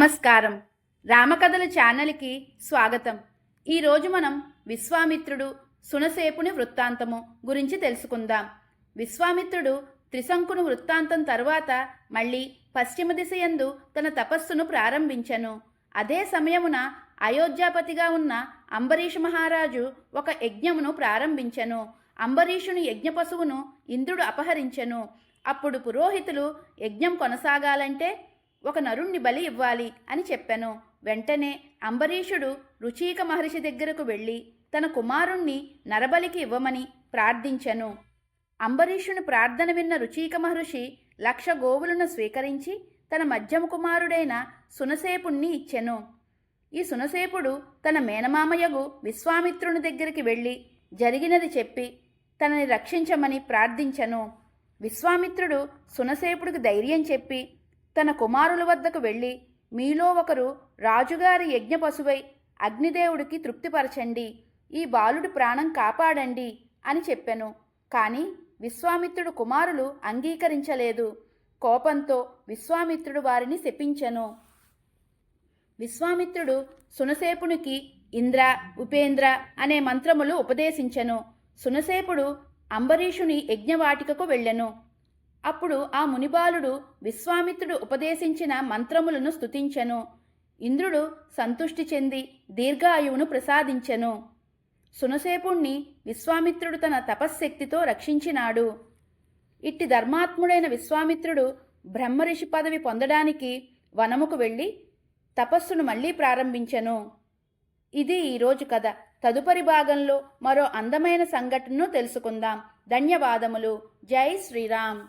నమస్కారం. రామకథల ఛానల్కి స్వాగతం. ఈరోజు మనం విశ్వామిత్రుడు సునసేపుని వృత్తాంతము గురించి తెలుసుకుందాం. విశ్వామిత్రుడు త్రిశంకుని వృత్తాంతం తరువాత మళ్ళీ పశ్చిమ దిశ యందు తన తపస్సును ప్రారంభించెను. అదే సమయమున అయోధ్యాపతిగా ఉన్న అంబరీషు మహారాజు ఒక యజ్ఞమును ప్రారంభించెను. అంబరీషుని యజ్ఞ పశువును ఇంద్రుడు అపహరించెను. అప్పుడు పురోహితులు యజ్ఞం కొనసాగాలంటే ఒక నరుణ్ణి బలి ఇవ్వాలి అని చెప్పెను. వెంటనే అంబరీషుడు రుచీక మహర్షి దగ్గరకు వెళ్ళి తన కుమారుణ్ణి నరబలికి ఇవ్వమని ప్రార్థించెను. అంబరీషుని ప్రార్థన విన్న రుచీక మహర్షి 1,00,000 గోవులను స్వీకరించి తన మధ్యమ కుమారుడైన సునసేపుణ్ణి ఇచ్చెను. ఈ సునసేపుడు తన మేనమామయగు విశ్వామిత్రుని దగ్గరికి వెళ్ళి జరిగినది చెప్పి తనని రక్షించమని ప్రార్థించెను. విశ్వామిత్రుడు సునసేపుడికి ధైర్యం చెప్పి తన కుమారుల వద్దకు వెళ్ళి, మీలో ఒకరు రాజుగారి యజ్ఞ పశువై అగ్నిదేవుడికి తృప్తిపరచండి, ఈ బాలుడి ప్రాణం కాపాడండి అని చెప్పెను. కానీ విశ్వామిత్రుడు కుమారులు అంగీకరించలేదు. కోపంతో విశ్వామిత్రుడు వారిని శపించెను. విశ్వామిత్రుడు సునసేపునికి ఇంద్ర, ఉపేంద్ర అనే మంత్రములు ఉపదేశించెను. సునసేపుడు అంబరీషుని యజ్ఞవాటికకు వెళ్ళెను. అప్పుడు ఆ మునిబాలుడు విశ్వామిత్రుడు ఉపదేశించిన మంత్రములను స్తుతించెను. ఇంద్రుడు సంతుష్టి చెంది దీర్ఘాయువును ప్రసాదించెను. సునసేపుణ్ణి విశ్వామిత్రుడు తన తపశ్శక్తితో రక్షించినాడు. ఇట్టి ధర్మాత్ముడైన విశ్వామిత్రుడు బ్రహ్మర్షి పదవి పొందడానికి వనముకు వెళ్ళి తపస్సును మళ్ళీ ప్రారంభించెను. ఇది ఈరోజు కథ. తదుపరి భాగంలో మరో అందమైన సంఘటనను తెలుసుకుందాం. ధన్యవాదములు. జై శ్రీరామ్.